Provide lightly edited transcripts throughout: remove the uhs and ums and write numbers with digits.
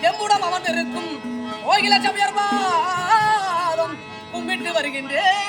எம்முடன் அமர்ந்திருக்கும் கோயில சமயர்வாதம் கும்பிட்டு வருகின்றேன்.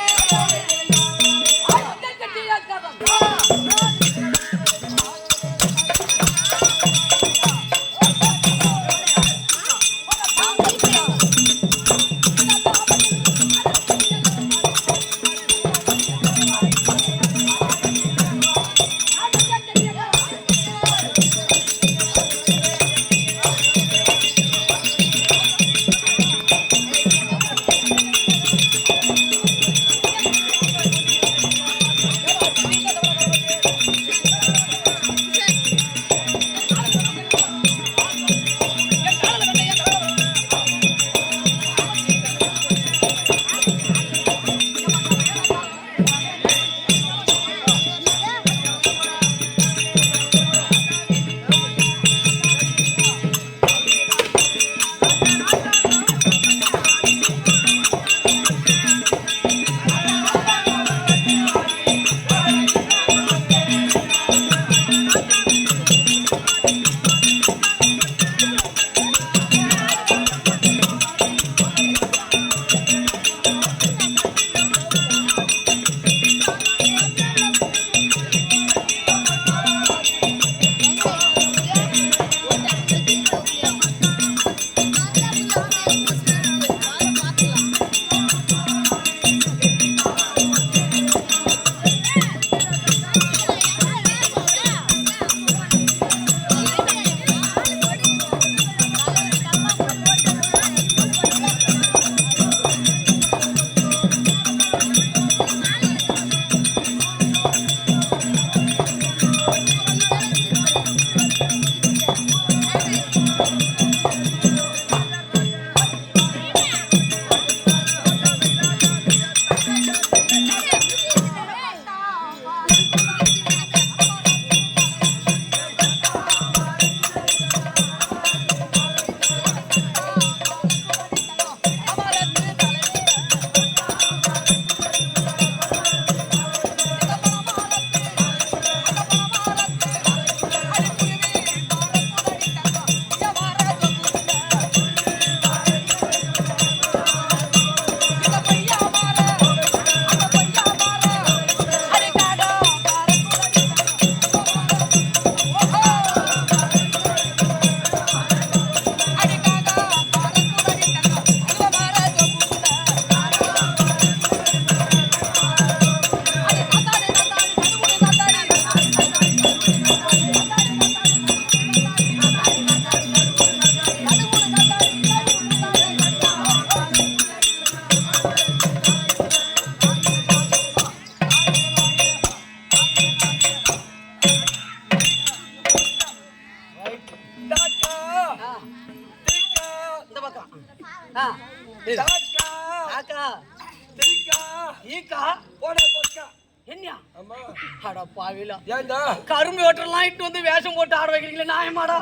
அட பாவிலா, ஏன்டா கரும்பு வெட்டலாம் இட்டு வந்து வேஷம் போட்டு ஆட வைக்கிறீங்களே நியாயமாடா?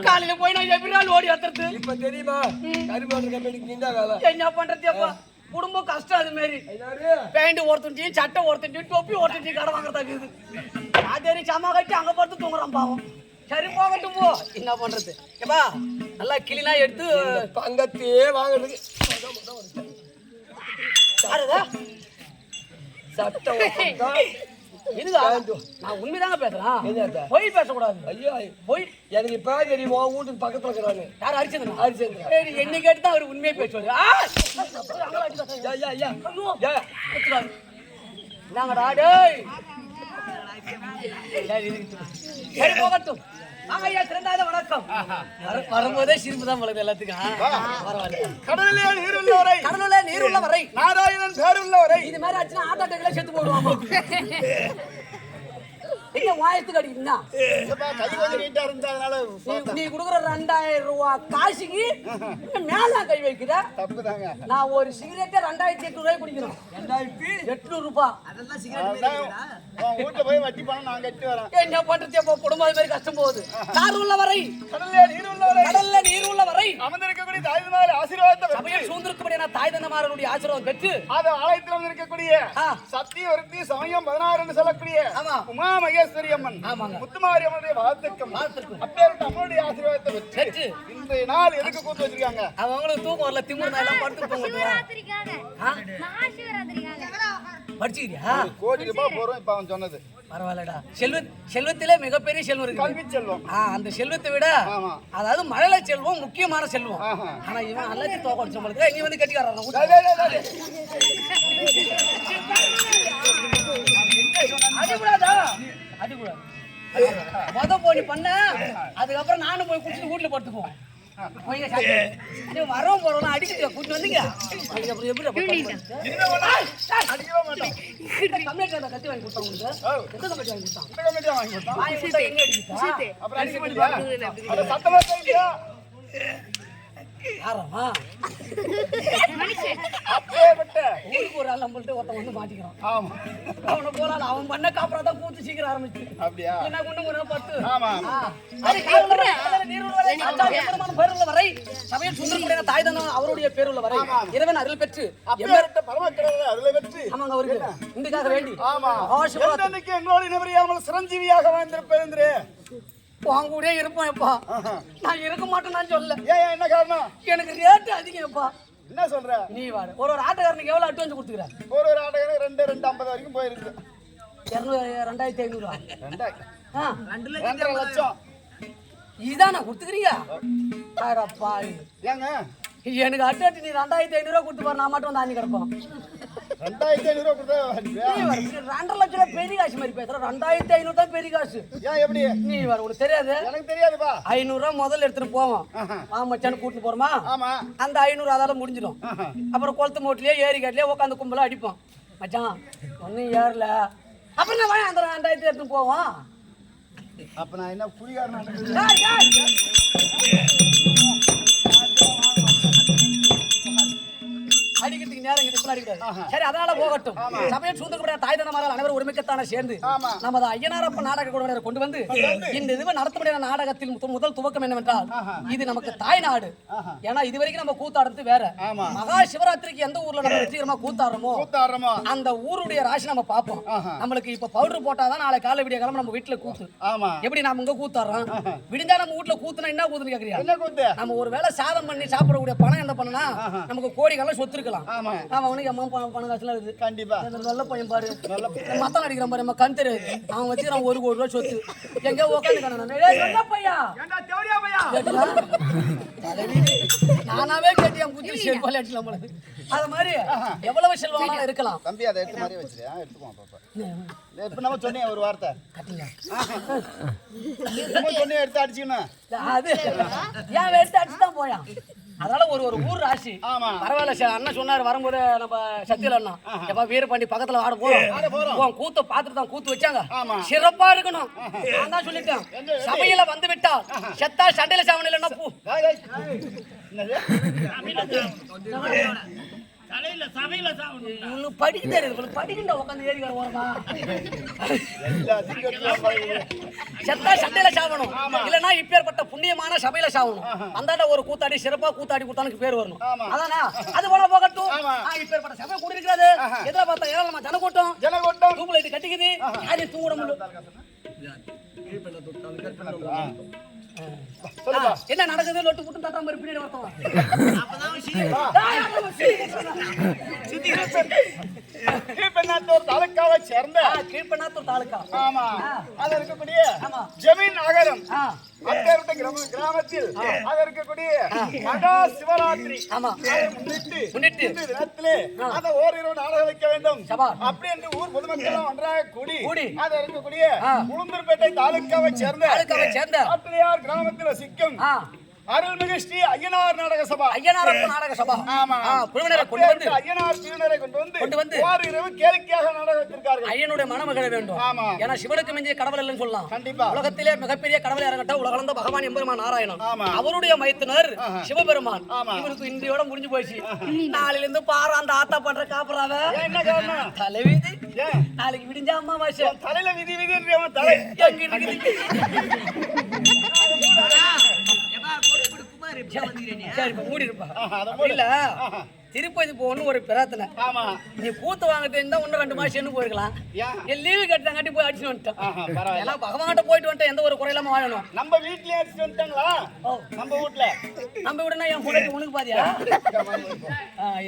காலையில போய் நான் எப்படி நாள் ஓடி ஏத்துறது? இப்ப தெரியுமா கரும்பு வெட்டுற கம்பெனிக்கு நீ தான் வேலை. என்ன பண்றதுப்பா, குடும்பம் கஷ்டம். அது மாதிரி பேண்ட் ஒருத்தஞ்சி, சட்டை ஒருத்தஞ்சி, தொப்பி ஒருத்தஞ்சி கடை வாங்குறதா இருக்குது. அதே சமா கட்டி அங்க பார்த்து தூங்குறான் பாவம். சரி போகட்டும் போ, என்ன பண்றது? ஏப்பா நல்லா கிளீனா எடுத்து பங்கத்தையே வாங்குறதுக்கு சட்டம் நான் உண்மைதாங்க பேசுறேன், பொய் பேசக்கூடாது. ஐயோ பொய் எனக்கு இப்ப தெரியுமா வீட்டுக்கு பக்கத்துல இருக்கிறாங்க. யார் அரிச்சது? அரிச்சந்திரன் என்ன கேட்டு தான் அவர் உண்மையை பேசுவாரு. நாங்கடா டேய். சரி போகட்டும். ஐயா சிறந்தாத வணக்கம். வரும்போதே சிரிப்பு தான் உங்களுக்கு எல்லாத்துக்கும். பரவாயில்ல. கடலிலே நீருள்ள வரை, கடலுள்ள நீருள்ள வரை, நாராயணன் பேருள்ள வரை. இது மாதிரி ஆச்சுன்னா ஆட்டாட்டைகளை செத்து போடுவாங்க. எங்க வாயத்துக்கு அடிக்குதுன்னா கை கொஞ்சம் நீட்டா இருந்ததுனால நீ கொடுக்குற 2000 ரூபாய் காசுக்கு மேல கை வைக்கிற தப்புதாங்க. நான் ஒரு சிகரெட்டே 2800 ரூபாய் குடிக்கிறோம். 2800 ரூபாய். அதெல்லாம் சிகரெட் வீட்டுல போய் வட்டி பணம் நான் கட்டி வரேன். என்ன பண்றது? அப்ப குடும்பம் அது மாதிரி கஷ்டம் போகுது. கார் உள்ள வரை, கடல்ல நீர் உள்ள வரை, கடல்ல நீர் உள்ள வரை அமர்ந்திருக்கக்கூடிய தாய்மார் ஆசீர்வாதத்தை சபையில் சூழ்ந்திருக்கக்கூடிய தாய் தந்தமாரனுடைய ஆசீர்வாதம் பெற்று அது ஆலயத்தில் வந்திருக்கக்கூடிய சத்திய ஒருத்தி சமயம் 16 என்று சொல்லக்கூடிய உமா மகேஸ்வரி அம்மன் முத்துமாரி அம்மனுடைய வாழ்த்துக்கள். அப்பேற்பட்ட அம்மனுடைய ஆசீர்வாதத்தை பெற்று இந்த நாள் எதுக்கு கூத்து வச்சிருக்காங்க? அவங்களுக்கு தூக்கம் வரல, திமுர் எல்லாம் படுத்து தூங்குவாங்க. படிச்சுக்கிறியா? கோடி ரூபாய் போறோம் இப்ப அவன் சொன்னது. பரவாயில்லடா. செல்வத்திலே மிகப்பெரிய செல்வம் இருக்கு, கல்வி செல்வம். அந்த செல்வத்தை விட அதாவது மழலை செல்வம் முக்கியமான செல்வம். ஆனா இவன் எல்லாத்தையும் தோக்க அடிச்சவங்களுக்கு இங்க வந்து கட்டி வர்றாங்க. அடிக்கூடாதா? அடிக்கூடாது. மொத போய் பண்ண, அதுக்கப்புறம் நானும் போய் குடிச்சிட்டு வீட்டுல படுத்துக்குவோம். வரோம் போறோம் அடிக்க கூட்டு வந்தீங்க. அதுக்கப்புறம் எப்படி கத்தி வாங்கி கொடுத்தா உங்களுக்கு? எந்த கம்பெனி வாங்கி கொடுத்தான்? எங்க அடிக்கிட்டா? யாரம்மா ஊருக்கு ஒரு ஆள் நம்மள்ட்ட ஒருத்தன் வந்து மாட்டிக்கிறான். அவனை போறாள், அவன் பண்ண காப்பரா தான் கூத்து சீக்கிரம் ஆரம்பிச்சு. அப்படியா? என்ன கொண்டு ஒரு 10 வரை சமயம் சுந்தரமுடைய தாய் தந்தம் அவருடைய பேருள்ள வரை இறைவன் அருள் பெற்று ஆமாங்க அவருக்கு இன்றைக்காக வேண்டி எங்களோட நிவரியாமல் சிரஞ்சீவியாக வாழ்ந்திருப்பேன். உன் கூட இருப்பேன் எப்பா. நான் இருக்க மாட்டேன் நான் சொல்ல. என்ன காரணம்? எனக்கு ரேட்டு அதிகம் எப்பா. என்ன சொல்ற? நீ வாரு ஒரு ஆட்டக்காரனுக்கு எவ்வளவு அட்வான்ஸ் கொடுத்துக்கிற? ஒரு ஆட்டக்காரனுக்கு 250 வரைக்கும் போயிருக்கு. 2500 2 லட்சம் இதான் நான் கொடுத்துக்கிறியா? ஏங்க எனக்கு அட்டாட்டி நீ 2500 கொடுத்து பாரு, நான் மட்டும் வந்து ஆணி கிடப்போம். 2500 கொடுத்தா 2 லட்சம் பெரிய காசு மாதிரி பேசுற. 2500 தான் பெரிய காசு. எப்படி நீ வர உனக்கு தெரியாது? எனக்கு தெரியாதுப்பா. 500 ரூபாய் முதல்ல எடுத்துட்டு போவோம். மச்சான் கூட்டிட்டு போறோமா? அந்த 500 அதால முடிஞ்சிடும். அப்புறம் கொளுத்து மூட்டிலேயே ஏரி காட்டிலேயே உட்காந்து கும்பலா அடிப்போம். மச்சான் ஒன்னும் ஏறல, அப்புறம் நான் வாங்க அந்த 2000 எடுத்துட்டு போவோம். அப்ப நான் என்ன குடிகாரன்? அடிக்கிறதுக்கு நேரம் அடிக்கிறாரு. சரி அதனால போகட்டும். சமயம் சூழ்ந்துக்கூடிய தாய் தனமாரால் அனைவரும் ஒருமிக்கத்தான சேர்ந்து நமது ஐயனாரப்ப நாடக குழுவினரை கொண்டு வந்து இந்த இதுவே நடத்தக்கூடிய நாடகத்தில் முதல் துவக்கம் என்னவென்றால் இது நமக்கு தாய் நாடு. ஏன்னா இது வரைக்கும் நம்ம கூத்தாடுறது வேற. மகா சிவராத்திரிக்கு எந்த ஊர்ல நம்ம வெற்றிகரமா கூத்தாடுறோமோ அந்த ஊருடைய ராசி நம்ம பார்ப்போம். நம்மளுக்கு இப்ப பவுடர் போட்டாதான் நாளை காலை விடிய கிளம்ப நம்ம வீட்டுல கூத்து. எப்படி நாம இங்க கூத்தாடுறோம்? விடிஞ்சா நம்ம வீட்டுல கூத்துனா என்ன கூத்துன்னு கேக்குறியா? நம்ம ஒரு வேளை சாதம் பண்ணி சாப்பிடக்கூடிய பணம் என்ன பண்ணனா நமக்கு கோடிக்கெல்லாம் சொத்து இருக்கலாம். அவனுக்கு அம்மா பணம் காசுலாம் இருக்குது. கண்டிப்பா நல்ல பையன் பாரு, மத்தம் அடிக்கிறான் பாரு, கண் தெரியாது. அவன் வச்சுக்கிறான் 1 கோடி ரூபாய் சொத்து. எங்க உட்காந்து பையா நானாவே கேட்டியான் குதிரை செல்வாள் அடிக்கலாம் போல. அது மாதிரி எவ்வளவு செல்வம் இருக்கலாம். தம்பி அதை எடுத்து மாதிரி வச்சிருக்கேன், எடுத்துக்குவோம் பாப்பா. இப்ப நம்ம சொன்னேன் ஒரு வார்த்தை கட்டிங்க சொன்னே எடுத்து அடிச்சுக்கணும். அது ஏன் எடுத்து அடிச்சுதான் போயான். அதனால ஒரு ஊர் ராசி பரவாயில்ல. அண்ணன் சொன்னாரு வரும்போது நம்ம சத்தியல் அண்ணா எப்ப வீரபாண்டி பக்கத்துல ஆட போறோம், கூத்த பாத்துட்டு தான் கூத்து வச்சாங்க, சிறப்பா இருக்கணும். நான் தான் சொல்லிட்டேன் சபையில வந்து விட்டா செத்தா சண்டையில சாவன இல்லைன்னா பூ தலையில சபையில சாவணும். இவனுக்கு படிக்க தெரியாது, இவனுக்கு படிக்கின்ற உட்காந்து ஏறிக்கிற ஓரமா செத்தா சண்டையில சாவணும், இல்லன்னா இப்பேற்பட்ட புண்ணியமான சபையில சாவணும். அந்தாண்ட ஒரு கூத்தாடி சிறப்பா கூத்தாடி கூத்தானுக்கு பேர் வரணும். அதானா அது போல போகட்டும். இப்பேற்பட்ட சபை கூட இருக்கிறது. எதிர பார்த்தா ஏராளமா ஜனக்கூட்டம் தூக்கு லைட் கட்டிக்குது. யாரையும் தூங்கிட முடியும். என்ன நடக்குது? லொட்டு புட்டு தட்டா மாதிரி பின்னாடி வரட்டும். கீழ்பெண்ணாத்தூர் தாலுக்காவை சேர்ந்த கீழ்பெண்ணாத்தூர் தாலுக்கா. ஆமா அது இருக்கக்கூடிய ஜமீன் நகரம் அத்தேர்த்த கிராமத்தில் அது இருக்கக்கூடிய மகா சிவராத்திரி முன்னிட்டு இந்த தினத்திலே அதை ஓரிரவு நாடகம் வைக்க வேண்டும் அப்படி என்று ஊர் பொதுமக்கள் ஒன்றாக கூடி அது இருக்கக்கூடிய உளுந்தூர்பேட்டை தாலுக்காவை சேர்ந்த ஆத்திரையார் கிராமத்தில் வசிக்கும் அருள்மிகு ஸ்ரீ ஐயனார் நாடக சபா நாடக சபா. ஆமா குழுவினரை கொண்டு வந்து ஐயனார் குழுவினரை கொண்டு வந்து ஓரிரவு கேளிக்கையாக நாடகம் வைத்திருக்கார்கள். ஐயனுடைய மனமகிழ வேண்டும். ஆமா ஏன்னா சிவனுக்கு மிஞ்சிய கடவுள் இல்லைன்னு சொல்லலாம். கண்டிப்பா உலகத்திலே மிகப்பெரிய கடவுள் இறங்கட்ட உலகளந்த பகவான் எம்பெருமான் நாராயணன். அவருடைய மைத்துனர் சிவபெருமான். இவனுக்கு இன்றையோட முடிஞ்சு போச்சு. நாளையில இருந்து பாரு அந்த ஆத்தா பண்ற காப்புறாவ என்ன காரணம்? தலைவிதி. நாளைக்கு விடிஞ்சா அம்மாவாசை. தலையில விதி விதி தலை சரி மூடி இருப்பா. இல்ல திருப்பதி போகணும் ஒரு பிரார்த்தனை. நீ கூத்து வாங்க தெரிஞ்சா இன்னும் 2 மாசம் போயிருக்கலாம். லீவு கட்டாங்காட்டி போய் அடிச்சு வந்துட்டேன். ஏன்னா பகவான்கிட்ட போயிட்டு வந்துட்டு எந்த ஒரு குறையிலாம வாழணும். நம்ம வீட்லயே அடிச்சு வந்துட்டாங்களா? நம்ம வீடுனா என் பொண்ணு உனக்கு பாதியா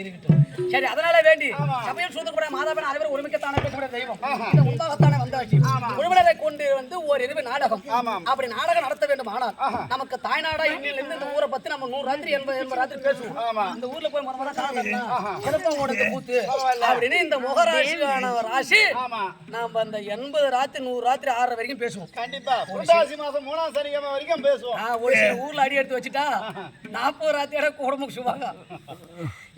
இருக்கட்டும். சரி அதனால வேண்டி சபையில் சூதக்கூட மாதாபன் அனைவரும் ஒருமிக்கத்தான பேசக்கூடிய தெய்வம் இந்த உண்டாகத்தானே வந்தாச்சு. குழுவினரை கொண்டு வந்து ஒரு இரவு நாடகம். அப்படி நாடகம் நடத்த வேண்டும். ஆனால் நமக்கு தாய்நாடா இருந்து இந்த ஊரை பத்தி நம்ம 100 ராத்திரி 80 ராத்திரி பேசுவோம். இந்த ஊர்ல போய் மரமரா கூத்து அப்படின்னு இந்த முகராசியான ராசி நாம அந்த 80 ராத்திரி 100 ராத்திரி 6 வரைக்கும் பேசுவோம். கண்டிப்பா புரட்டாசி மாசம் 3ஆம் சனிக்கிழமை வரைக்கும் பேசுவோம். ஒரு சில ஊர்ல அடி எடுத்து வச்சுட்டா 40 ராத்திரியோட குடும்பம் சுவாங்க.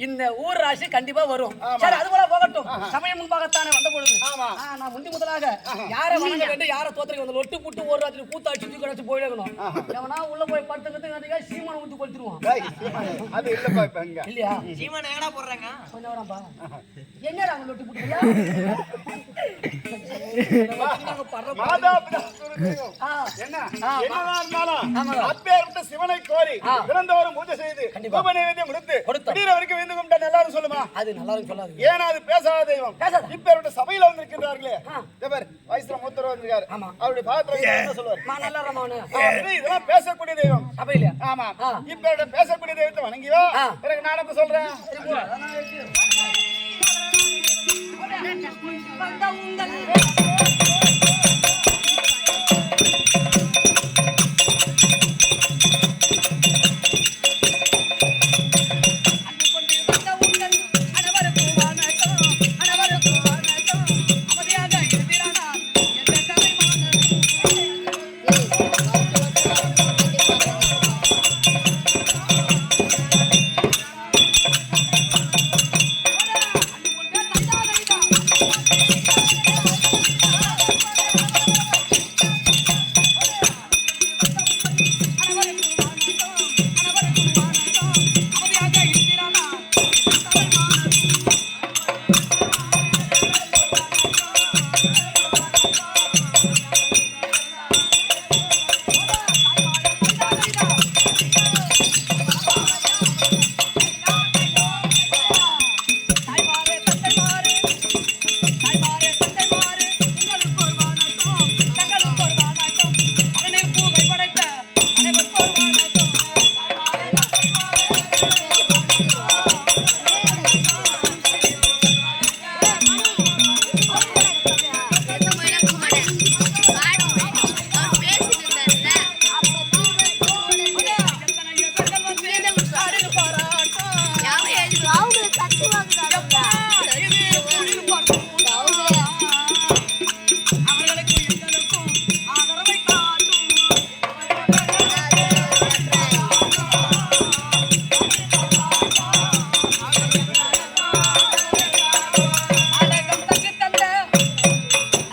இந்த ஊர் ராசி கண்டிப்பா வரும். சரி அது போல போகட்டும். சமயம் முன்பாகத்தானே வந்த பொழுது நான் முந்தி முதலாக யாரை வணங்க வேண்டும் யாரை தோத்திரிக்க வந்து லொட்டு புட்டு ஒரு ராத்திரி கூத்தாச்சு தூக்கி வச்சு போயிடணும். எவனா உள்ள போய் படுத்துக்கிறதுக்கு சீமான ஊத்தி கொடுத்துருவான். அது இல்லப்பா இப்ப இல்லையா சீமான ஏடா போடுறாங்க கொஞ்சம் வரப்பா. என்னடா அங்க லொட்டு புட்டுயா சிவனை கோரி பிறந்தவரும் பூஜை செய்து எல்லாரும் சொல்லுமா? அது நல்லா சொல்லாது. ஏன்னா அது பேசாத தெய்வம். இப்ப சபையில வந்திருக்கிறார்களே வயசுல மூத்தர் வந்திருக்காரு. அவருடைய பாத்திரம் என்ன சொல்லுவார்? இதெல்லாம் பேசக்கூடிய தெய்வம் சபையில. ஆமா இப்ப பேசக்கூடிய தெய்வத்தை வணங்கியோ எனக்கு நாடகம் சொல்றேன்.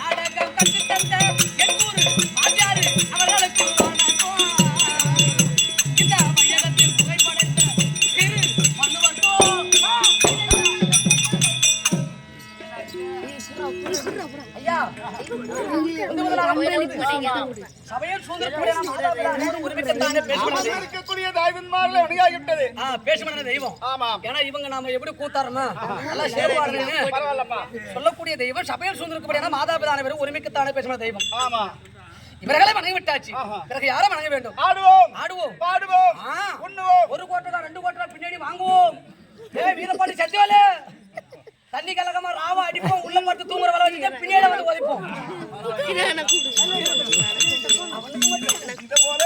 நாடகம் கற்று தந்த சபையில் சூழ்ந்திருக்கக்கூடிய மாதாபிதா அனைவரும் ஒருமிக்கத்தானே பேசப்படுகிறது. இருக்கக்கூடிய தாய்வன்மார்ல வணிகாகிவிட்டது. பேசப்படுற தெய்வம். ஆமா. ஏன்னா இவங்க நாம எப்படி கூத்தாருன்னா நல்லா சேவாடுறேன்னு பரவாயில்லப்பா. சொல்லக்கூடிய தெய்வம் சபையில் சூழ்ந்திருக்கக்கூடிய மாதாபிதா அனைவரும் ஒருமிக்கத்தானே பேசப்படுற தெய்வம். ஆமா. இவர்களை வணங்கி விட்டாச்சு. பிறகு யாரை வணங்க வேண்டும்? ஆடுவோம், ஆடுவோம், பாடுவோம், உண்ணுவோம். ஒரு கோட்டை 2 கோட்டை பின்னாடி வாங்குவோம். வீரப்பாடி சத்தியோல தண்ணி கலகமா ராவா அடிப்போம். உள்ள பார்த்து தூங்குற வேலை வச்சுட்டு பின்னாடி வந்து ஓதிப்போம். இந்த போல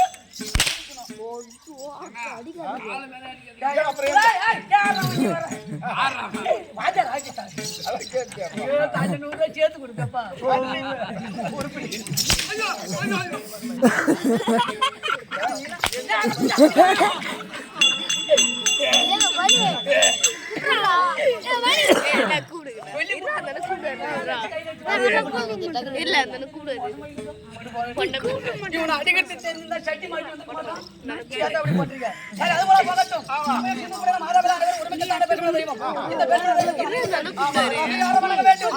சேர்த்து கொடுப்பா. இவனை அடிக்கடி தெரிஞ்சிருந்தா சட்டி மாட்டி வந்து போடுறான். அப்படி போட்டிருக்க. சரி, அது போல போகட்டும். மாதாபிதா அனைவரும் ஒருமிக்கத்தானே பேசப்படுற தெய்வம். இந்த பேசுற யாரை வணங்க வேண்டும்?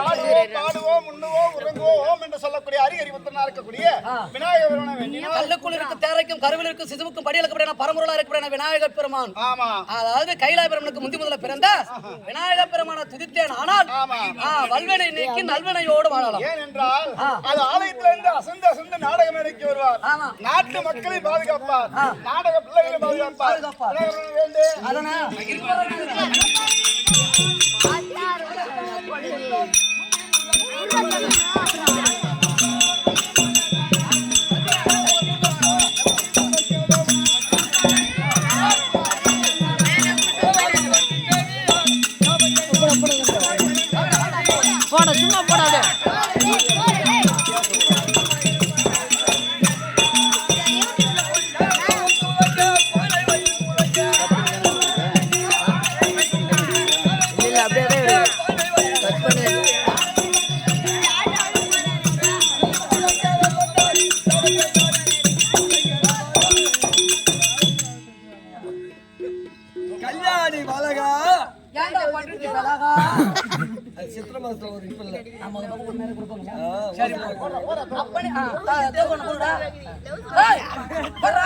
ஆடுவோம், பாடுவோம், உண்ணுவோம், உறங்குவோம் என்று சொல்லக்கூடிய அறிவுத்தனா இருக்கக்கூடிய விநாயகர் பெருமானை வேண்டினால் கல்லுக்குள் இருக்க தேரைக்கும் கருவில் இருக்கும் சிசுவுக்கும் படியலுக்கு பரம்பொருளா இருக்க விநாயகர் பெருமான். ஆமா. அதாவது கைலாய பெருமனுக்கு முந்தி முதல்ல பிறந்த விநாயகர் பெருமான துதித்தேன். ஆனால் வல்வினை நீக்கி நல்வினையோடு வாழலாம். ஏனென்றால் அது ஆலயத்துல இருந்து அசந்து நாடகம் இறக்கி வருவார். நாட்டு மக்களை பாதுகாப்பார், நாடக பிள்ளைகளை பாதுகாப்பார். அதனா போட சும்மா போடாத. கல்யாணி வளகா ஏன்டா பண்றீங்க வளகா? சித்திர மாசம் ஒரு இப்ப இல்ல நம்ம ஒரு பக்கம் ஒரு நேரம் கொடுப்போம். சரி அப்பனே அதே கொண்டு போடா. ஏய் போடா.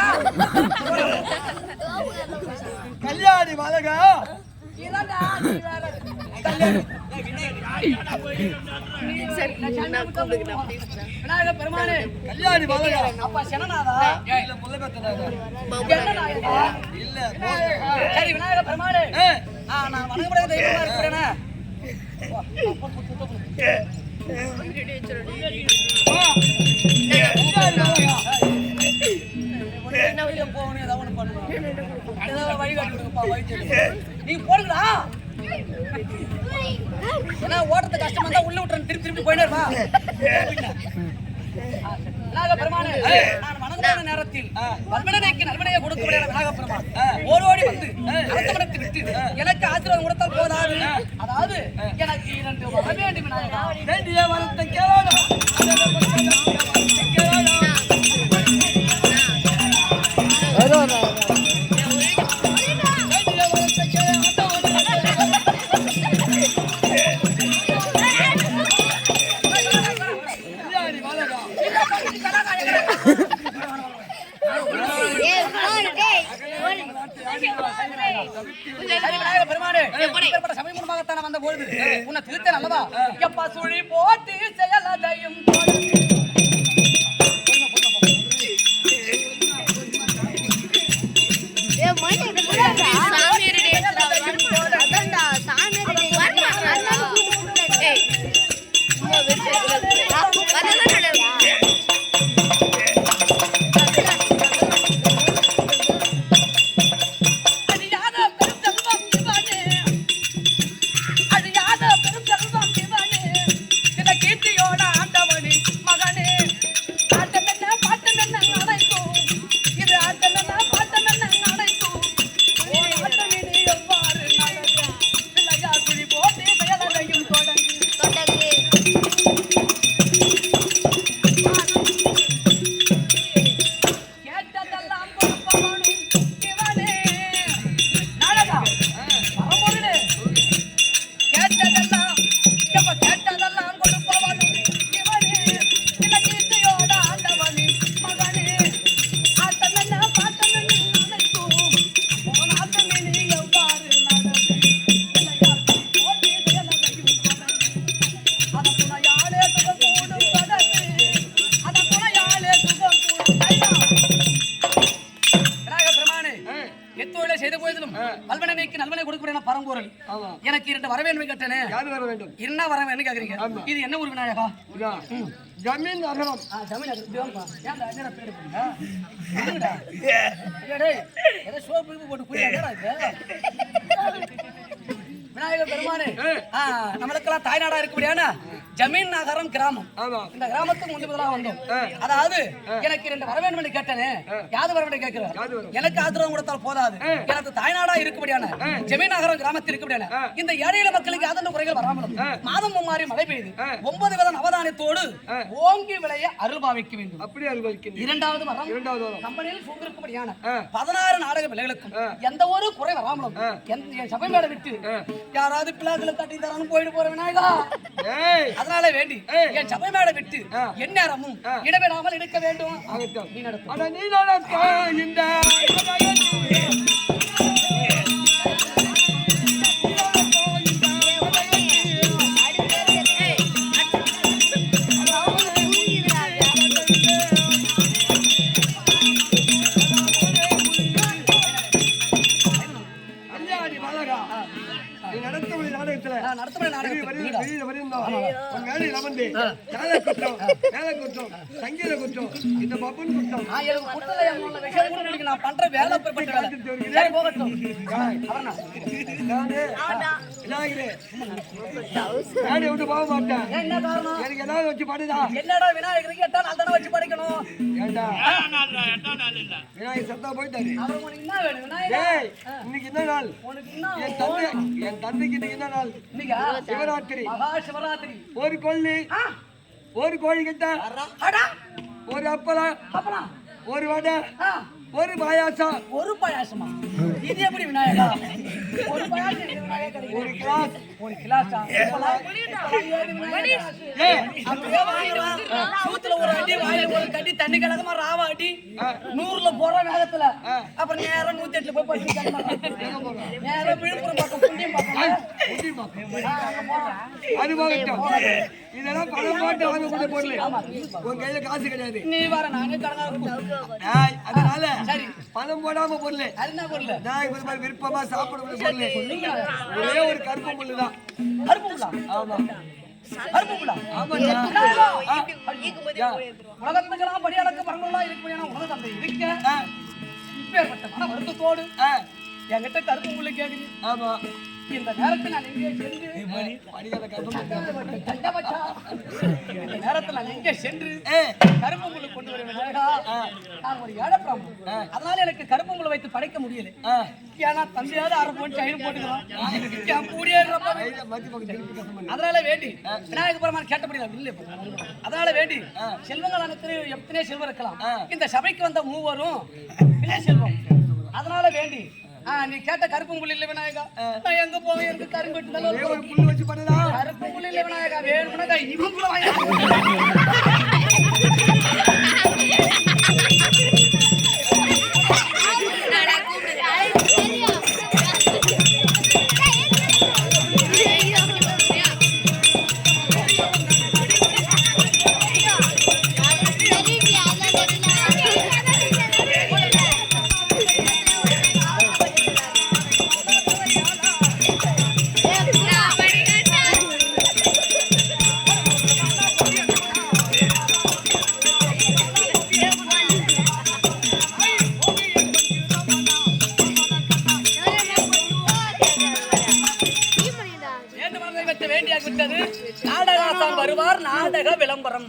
கல்யாணி வளகா இதடா நீ வேற கல்யாணி. சரி நான் கூப்பிடுறேன். விநாயகர் பெருமானே கல்யாணி வளகா அப்பா சனநாதா இல்ல முல்லை பெத்தனாதா என்னநாயகா இல்ல சரி விநாயகர் பெருமானே நான் வணங்கப்பட தெய்வமா இருக்கிறேனே. போகணும் ஏதாவது ஒண்ணு பண்ணுவோம். ஏதாவது வழிகாட்டி கொடுப்பா வழி. நீங்க போடுங்களா? ஏன்னா ஓட்டுறது கஷ்டமா இருந்தா உள்ள விட்டுறேன். திருப்பி போயிட்டே இருப்பா. விநாயகர் பெருமானே நான் வணங்குற நேரத்தில் வல்வினைக்கு நல்வினையை கொடுக்கக்கூடிய விநாயகர் பெருமான் ஓரோடி வந்து அரசமரத்தை விட்டு எனக்கு ஆசீர்வாதம் கொடுத்தால் போதாது. அதாவது எனக்கு 2 வர வேண்டும் விநாயகா. வேண்டிய வரத்தை கேளாடும் சமயம் மூலமாகத்தான வந்த பொழுது உன்னை திருத்தேன் அல்லவா? எப்பா சுழி போட்டு செயலதையும் கீர்த்தியோ பரம்பொருள். ஆமா. எனக்கு 2 வர வேண்டும் கேட்டனே. யார் வர வேண்டும்? என்ன வர வேண்டும் கேக்குறீங்க? ஆமா. இது என்ன ஊர் விநாயகா? இதா. ஜமீன் நகரம். ஜமீன் நகரம். தேவப்பா. ஏன்டா என்ன பேர் போடுங்க? என்னடா? டேய், ஏதோ சோப்பு போட்டு குடியாடா இது. விநாயகர் பெருமானே, நம்மளுக்கெல்லாம் தாய்நாடா இருக்கக்கூடியான ஜமீன் நகரம் கிராமம். இந்த கிராமத்துக்கு முதலாக வந்தோம். அதாவது எனக்கு 2 வர வேண்டும் என்று கேட்டனே. யாது வர வேண்டும் கேட்கிறேன். எனக்கு ஆத்திரம் கொடுத்தால் போதாது. எனக்கு தாய்நாடா இருக்கக்கூடியான ஜமீன் நகரம் கிராமத்தில் இருக்கக்கூடியான இந்த ஏழையில மக்களுக்கு யாதொன்று குறைகள் வராமலும் மாதம் மும்மாறி மழை பெய்யுது 9 வித நவதானியத்தோடு ஓங்கி விளைய அருள் பாவிக்க வேண்டும். அப்படியே அருள் பாவிக்க. இரண்டாவது வரம் கம்பெனியில் சூழ்ந்திருக்கக்கூடியான 16 நாடக விலைகளுக்கும் எந்த ஒரு குறை வராமலும் என் சபை மேல விட்டு யாராவது பிள்ளைகளை கட்டி தரான்னு போயிட்டு போற விநாயகா. அதனால வேண்டி என் சபை மேல விட்டு எந்நேரமும் இடவிடாமல் இருக்க வேண்டும். நீ நடத்த இந்த நான் பண்ற வேலை போகட்டும். போக மாட்டேன். என்ன காரணம்? எனக்கு ஏதாவது வச்சு பாடுதா? என்னடா விநாயகருக்கு 8 நாள் தானே வச்சு படிக்கணும். ஏண்டா விநாயகர் சத்தா போயிட்டாரு. அப்புறம் உனக்கு என்ன வேணும் விநாயகர்? இன்னைக்கு என்ன நாள்? உனக்கு என்ன? என் தந்தைக்கு இன்னைக்கு என்ன நாள்? இன்னைக்கு சிவராத்திரி. மகா சிவராத்திரி. ஒரு கொள்ளி, ஒரு கோழி கிட்ட, ஒரு அப்பளம், ஒரு வடை, ஒரு பாயாசம். ஒரு பாயாசமா? இது எப்படி விநாயகா? ஒரு பாயாசம் ஒரு கிளாஸ். ஒரு கிளாஸா? சூத்துல ஒரு அடி, வாயில ஒரு கட்டி, தண்ணி கலகமா ராவா அடி, 100ல போற வேகத்துல அப்புறம் நேரம் 108 போய் படிச்சு நேரம் விழுப்புரம் பக்கம் புண்ணியம் அது போகட்டும். இதெல்லாம் பணம் போட்டு வாங்கக்கூடிய பொருள். உன் கையில காசு கிடையாது. நீ வர நானே கடனா. அதனால சரி பணம் போடாம பொருள். அது என்ன பொருள்? நான் விருப்பமா சாப்பிடக்கூடிய பொருள் ஒரே ஒரு கருப்பு முள்ளு தான். கருப்பு முள்ளா? ஆமா கருப்பு முள்ளா? ஆமா. உலகத்துக்கெல்லாம் படியாளக்கு பரம்பலாம் இருக்கக்கூடிய உலக தந்தை இருக்க இப்பேற்பட்ட மன வருத்தத்தோடு என்கிட்ட கருப்பு முள்ளு கேக்குது. ஆமா. இந்த நேரத்தில் நான் எங்கே சென்று இந்த நேரத்தில் நான் எங்கே சென்று கருப்பு முள்ளு கொண்டு வருவேன். நான் ஒரு ஏழை பிராமணன். அதனால எனக்கு கருப்பு முள்ளு வைத்து படைக்க முடியல. ஏன்னா தந்தையாவது 1/2 பவுன் செயின் போட்டுக்கலாம். அதனால வேண்டி விநாயக பெருமான் கேட்டபடி நான் இல்லை. அதனால வேண்டி செல்வங்கள் அனைத்து எத்தனை செல்வம் இருக்கலாம். இந்த சபைக்கு வந்த மூவரும் செல்வம். அதனால வேண்டி நீ கேட்ட கருப்பு புள்ளி இல்ல விநாயகா. நான் எங்க போவேன்? எனக்கு கரும்பு ஒரு புல்லு வச்சு பண்ணலாம். கருப்பு புள்ளி இல்ல விநாயகா. வேணும்னா இவன் கூட வாங்க. நாடகாசான் வருவார். நாடக விளம்பரம்.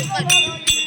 சூப்பர்